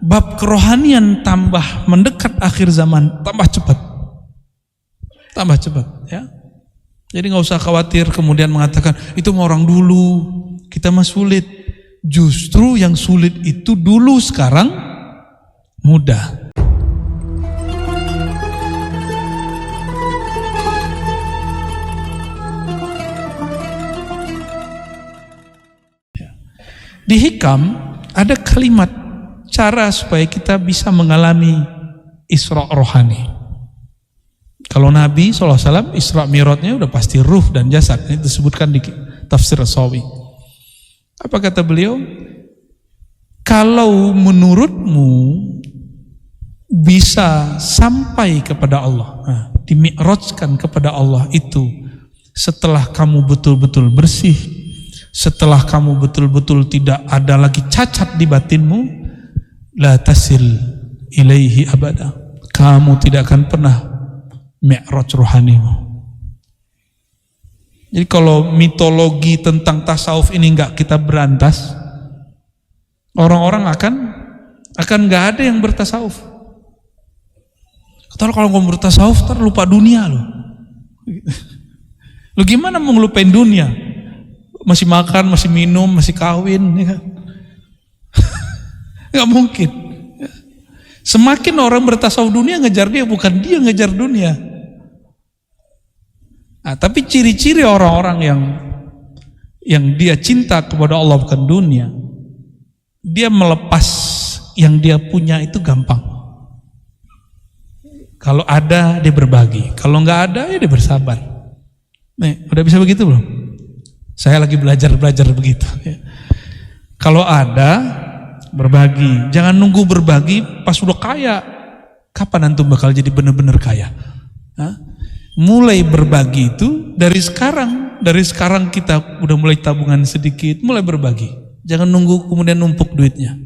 bab kerohanian tambah mendekat akhir zaman, tambah cepat ya. Jadi nggak usah khawatir kemudian mengatakan itu mah orang dulu, kita mah sulit. Justru yang sulit itu dulu, sekarang mudah. Di Hikam ada kalimat cara supaya kita bisa mengalami Isra rohani. Kalau Nabi SAW Isra Mi'rajnya udah pasti ruh dan jasad. Ini disebutkan di tafsir As-Sawi. Apa kata beliau? Kalau menurutmu bisa sampai kepada Allah, dimi'rajkan kepada Allah itu setelah kamu betul-betul bersih, setelah kamu betul-betul tidak ada lagi cacat di batinmu, la tasil ilaihi abada, kamu tidak akan pernah mi'raj rohanimu. Jadi kalau mitologi tentang tasawuf ini enggak kita berantas, orang-orang akan enggak ada yang bertasawuf. Kalau kamu bertasawuf ntar lupa dunia loh. Lu gimana mau ngelupain dunia? Masih makan, masih minum, masih kawin, ya kan? Nggak mungkin. Semakin orang bertasawuf dunia ngejar dia, bukan dia ngejar dunia. Nah, tapi ciri-ciri orang-orang yang dia cinta kepada Allah bukan dunia, dia melepas yang dia punya itu gampang. Kalau ada dia berbagi, kalau nggak ada ya dia bersabar. Nih, udah bisa begitu belum? Saya lagi belajar begitu. Kalau ada berbagi, jangan nunggu berbagi pas udah kaya. Kapan antum bakal jadi benar-benar kaya? Mulai berbagi itu dari sekarang. Dari sekarang kita udah mulai tabungan sedikit, mulai berbagi. Jangan nunggu kemudian numpuk duitnya.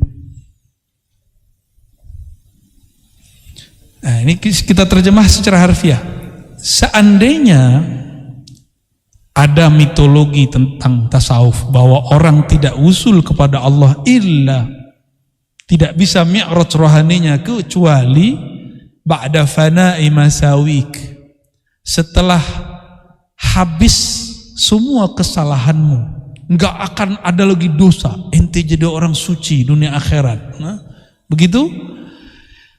Nah, ini kita terjemah secara harfiah. Seandainya ada mitologi tentang tasawuf bahwa orang tidak usul kepada Allah illa tidak bisa mi'raj rohaninya kecuali ba'da fana'i masawik, setelah habis semua kesalahanmu, enggak akan ada lagi dosa, ente jadi orang suci dunia akhirat. Begitu?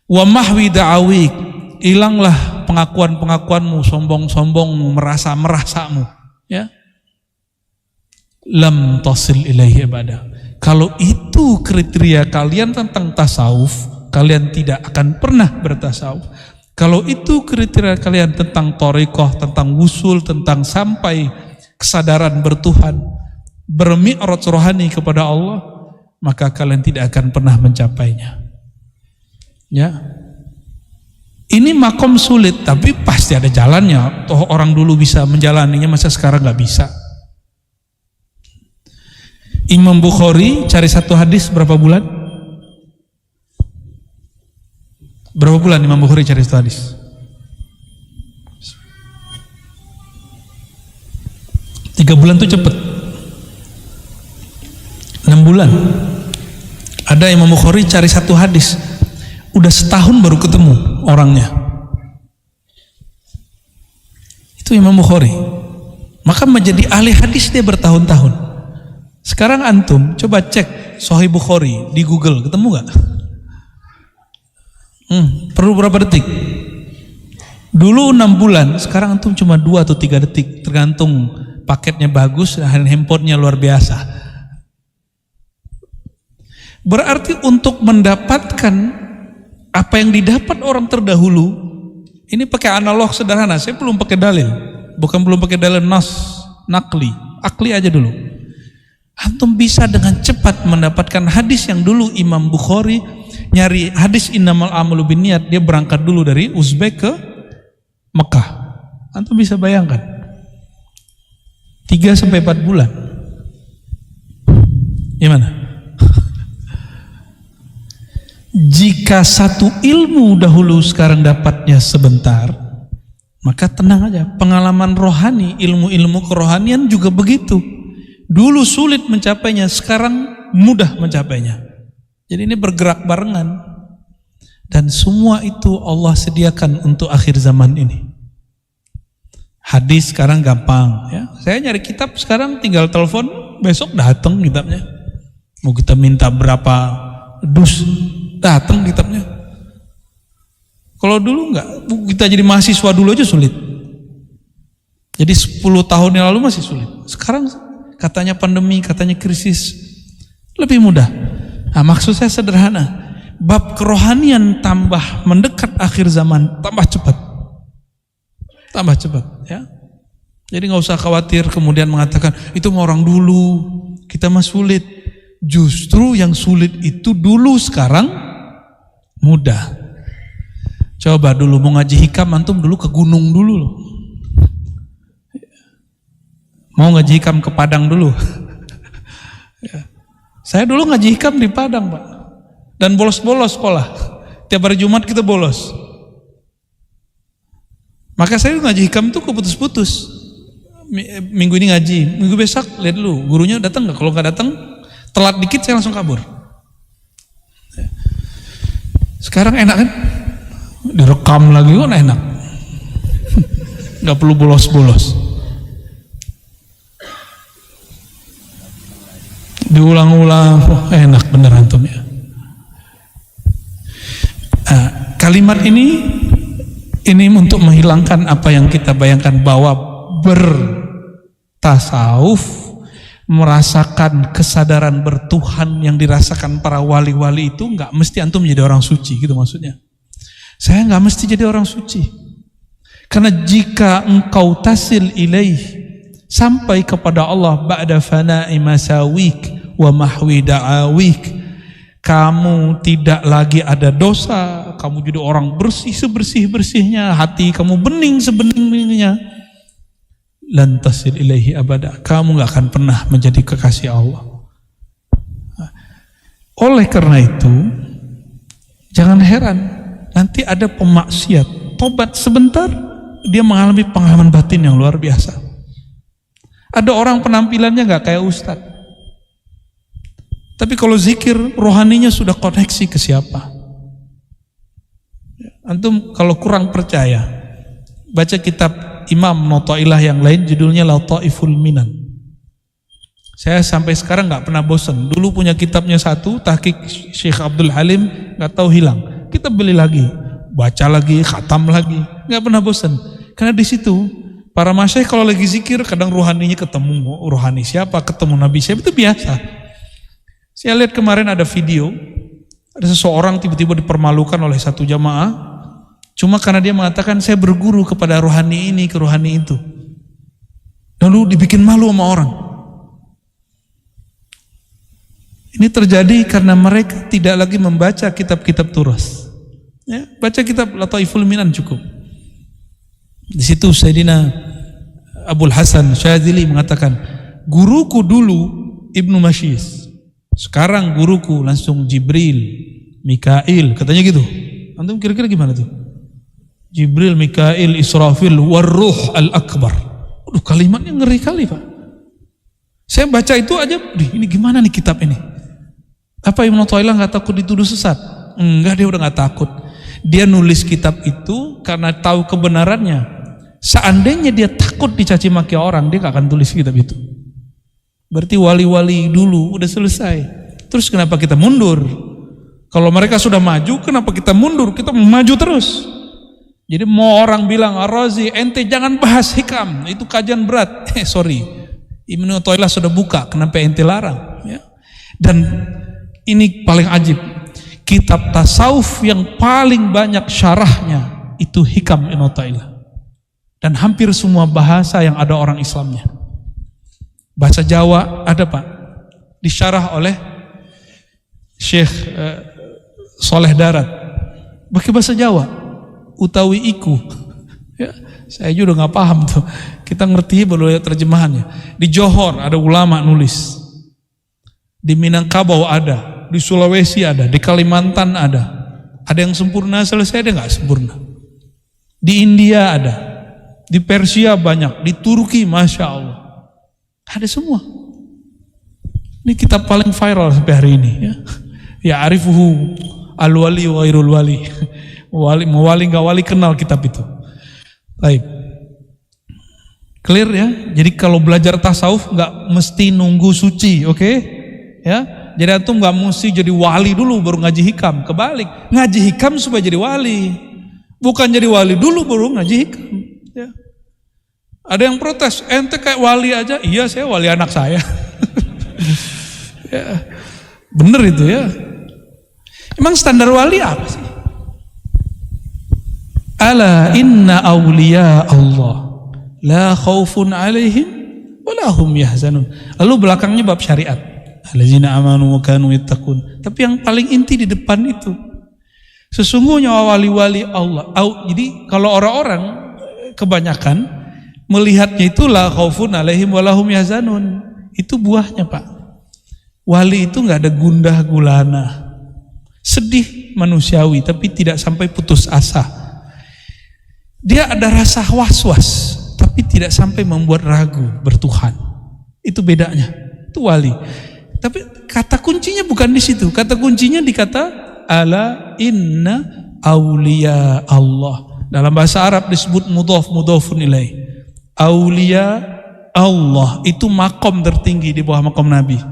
Wa mahwi da'awik, hilanglah pengakuan-pengakuanmu, sombong-sombongmu, merasa-merasamu, ya. Lam tasil ilaihi abada. Kalau itu kriteria kalian tentang tasawuf, kalian tidak akan pernah bertasawuf. Kalau itu kriteria kalian tentang thariqah, tentang wusul, tentang sampai kesadaran bertuhan, bermi'raj rohani kepada Allah, maka kalian tidak akan pernah mencapainya. Ya. Ini makom sulit, tapi pasti ada jalannya. Toh orang dulu bisa menjalaninya, masa sekarang nggak bisa? Imam Bukhari cari satu hadis berapa bulan? Berapa bulan Imam Bukhari cari satu hadis? 3 bulan tuh cepet. 6 bulan. Ada Imam Bukhari cari satu hadis, udah setahun baru ketemu orangnya. Itu Imam Bukhari. Maka menjadi ahli hadis dia bertahun-tahun. Sekarang antum coba cek Sahih Bukhari di Google, ketemu gak? Perlu berapa detik? Dulu 6 bulan, sekarang antum cuma 2 atau 3 detik, tergantung paketnya bagus, handphonenya luar biasa. Berarti untuk mendapatkan apa yang didapat orang terdahulu, ini pakai analog sederhana, saya belum pakai dalil, belum pakai dalil nas, nakli, akli aja dulu. Antum bisa dengan cepat mendapatkan hadis yang dulu Imam Bukhari nyari hadis innamal a'malu binniyat, dia berangkat dulu dari Uzbek ke Mekah. Antum bisa bayangkan 3-4 bulan. Gimana? Jika satu ilmu dahulu sekarang dapatnya sebentar, maka tenang aja, pengalaman rohani, ilmu-ilmu kerohanian juga begitu. Dulu sulit mencapainya, sekarang mudah mencapainya. Jadi ini bergerak barengan. Dan semua itu Allah sediakan untuk akhir zaman ini. Hadis sekarang gampang ya. Saya nyari kitab sekarang tinggal telepon, besok datang kitabnya. Mau kita minta berapa dus, datang kitabnya. Kalau dulu enggak, kita jadi mahasiswa dulu aja sulit. Jadi 10 tahun yang lalu masih sulit. Sekarang katanya pandemi, katanya krisis, lebih mudah. Nah, maksud saya sederhana. Bab kerohanian tambah mendekat akhir zaman, tambah cepat. Tambah cepat ya. Jadi nggak usah khawatir kemudian mengatakan itu mau orang dulu, kita mah sulit. Justru yang sulit itu dulu, sekarang mudah. Coba dulu mau ngaji hikam, antum dulu ke gunung dulu loh. Mau ngaji hikam ke Padang dulu. Saya dulu ngaji hikam di Padang, Pak. Dan bolos-bolos sekolah. Tiap hari Jumat kita bolos. Maka saya ngaji hikam itu keputus-putus. Minggu ini ngaji, minggu besok lihat dulu gurunya datang nggak. Kalau nggak datang, telat dikit saya langsung kabur. Sekarang enak kan? Direkam lagi kok enak. Nggak perlu bolos-bolos. Diulang-ulang, enak bener antum ya. Kalimat ini untuk menghilangkan apa yang kita bayangkan bahwa bertasawuf, merasakan kesadaran bertuhan yang dirasakan para wali-wali itu nggak mesti antum menjadi orang suci gitu maksudnya. Saya nggak mesti jadi orang suci. Karena jika engkau tasil ilaih, sampai kepada Allah ba'da fana'i masawik wa mahwi da'awik, kamu tidak lagi ada dosa, kamu jadi orang bersih sebersih-bersihnya, hati kamu bening sebening-beningnya. Lan tasil ilaihi abada, kamu gak akan pernah menjadi kekasih Allah. Oleh karena itu, jangan heran nanti ada pemaksiat, tobat sebentar, dia mengalami pengalaman batin yang luar biasa. Ada orang penampilannya gak kayak ustadz, tapi kalau zikir, rohaninya sudah koneksi ke siapa. Antum kalau kurang percaya, baca kitab Imam Notoilah yang lain, judulnya Lataiful Minan. Saya sampai sekarang nggak pernah bosan. Dulu punya kitabnya satu, tahqiq Syekh Abdul Halim, nggak tahu hilang. Kita beli lagi, baca lagi, khatam lagi, nggak pernah bosan. Karena di situ para masyayikh kalau lagi zikir, kadang rohaninya ketemu rohani siapa, ketemu Nabi siapa, itu biasa. Saya lihat kemarin ada video, ada seseorang tiba-tiba dipermalukan oleh satu jamaah, cuma karena dia mengatakan saya berguru kepada rohani ini, ke rohani itu. Lalu dibikin malu sama orang. Ini terjadi karena mereka tidak lagi membaca kitab-kitab turas. Ya, baca kitab Lataiful Minan cukup. Di situ Sayyidina Abul Hasan Syadzili mengatakan, guruku dulu Ibnu Masyis, sekarang guruku langsung Jibril, Mikail, katanya gitu. Antum kira-kira gimana tuh? Jibril, Mikail, Israfil, Warruh Al-Akbar. Aduh, kalimatnya ngeri kali Pak. Saya baca itu aja, ini gimana nih kitab ini? Apa Ibnu Athaillah nggak takut dituduh sesat? Enggak, dia udah nggak takut. Dia nulis kitab itu karena tahu kebenarannya. Seandainya dia takut dicaci maki orang, dia nggak akan tulis kitab itu. Berarti wali-wali dulu udah selesai. Terus kenapa kita mundur? Kalau mereka sudah maju, kenapa kita mundur? Kita maju terus. Jadi mau orang bilang, Ar-Razi, ente jangan bahas hikam, itu kajian berat. Sorry, Ibnu Athaillah sudah buka, kenapa ente larang? Ya. Dan ini paling ajib, kitab tasawuf yang paling banyak syarahnya itu hikam Ibnu Athaillah. Dan hampir semua bahasa yang ada orang Islamnya. Bahasa Jawa ada Pak, disyarah oleh Syekh Soleh Darat, pakai bahasa Jawa, utawi iku. Ya, saya juga nggak paham tuh. Kita ngerti baru lihat terjemahannya. Di Johor ada ulama nulis, di Minangkabau ada, di Sulawesi ada, di Kalimantan ada. Ada yang sempurna selesai, ada nggak sempurna. Di India ada, di Persia banyak, di Turki masya Allah. Ada semua. Ini kitab paling viral sampai hari ini ya. Ya arifuhu Al-Wali wa Ghairul Wali. Mau wali nggak wali kenal kitab itu. Baik. Clear ya? Jadi kalau belajar tasawuf nggak mesti nunggu suci, oke? Ya. Jadi antum nggak mesti jadi wali dulu baru ngaji hikam. Kebalik, ngaji hikam supaya jadi wali. Bukan jadi wali dulu baru ngaji hikam. Ya. Ada yang protes, ente kayak wali aja. Iya, saya wali anak saya. Ya. Bener itu ya. Emang standar wali apa sih? Ala inna awliya Allah la khaufun alaihim wa la hum yahzanun. Lalu belakangnya bab syariat. Allazina amanu wa kanu yattaqun. Tapi yang paling inti di depan itu. Sesungguhnya wali-wali Allah. Jadi kalau orang-orang kebanyakan melihatnya itu la khaufun alaihim wa la hum yahzanun. Itu buahnya, Pak. Wali itu enggak ada gundah gulana. Sedih manusiawi tapi tidak sampai putus asa. Dia ada rasa was-was, tapi tidak sampai membuat ragu bertuhan. Itu bedanya. Itu wali. Tapi kata kuncinya bukan di situ. Kata kuncinya di kata ala inna auliya Allah. Dalam bahasa Arab disebut mudhaf mudhafun ilaih. Auliya Allah itu makom tertinggi di bawah makom Nabi.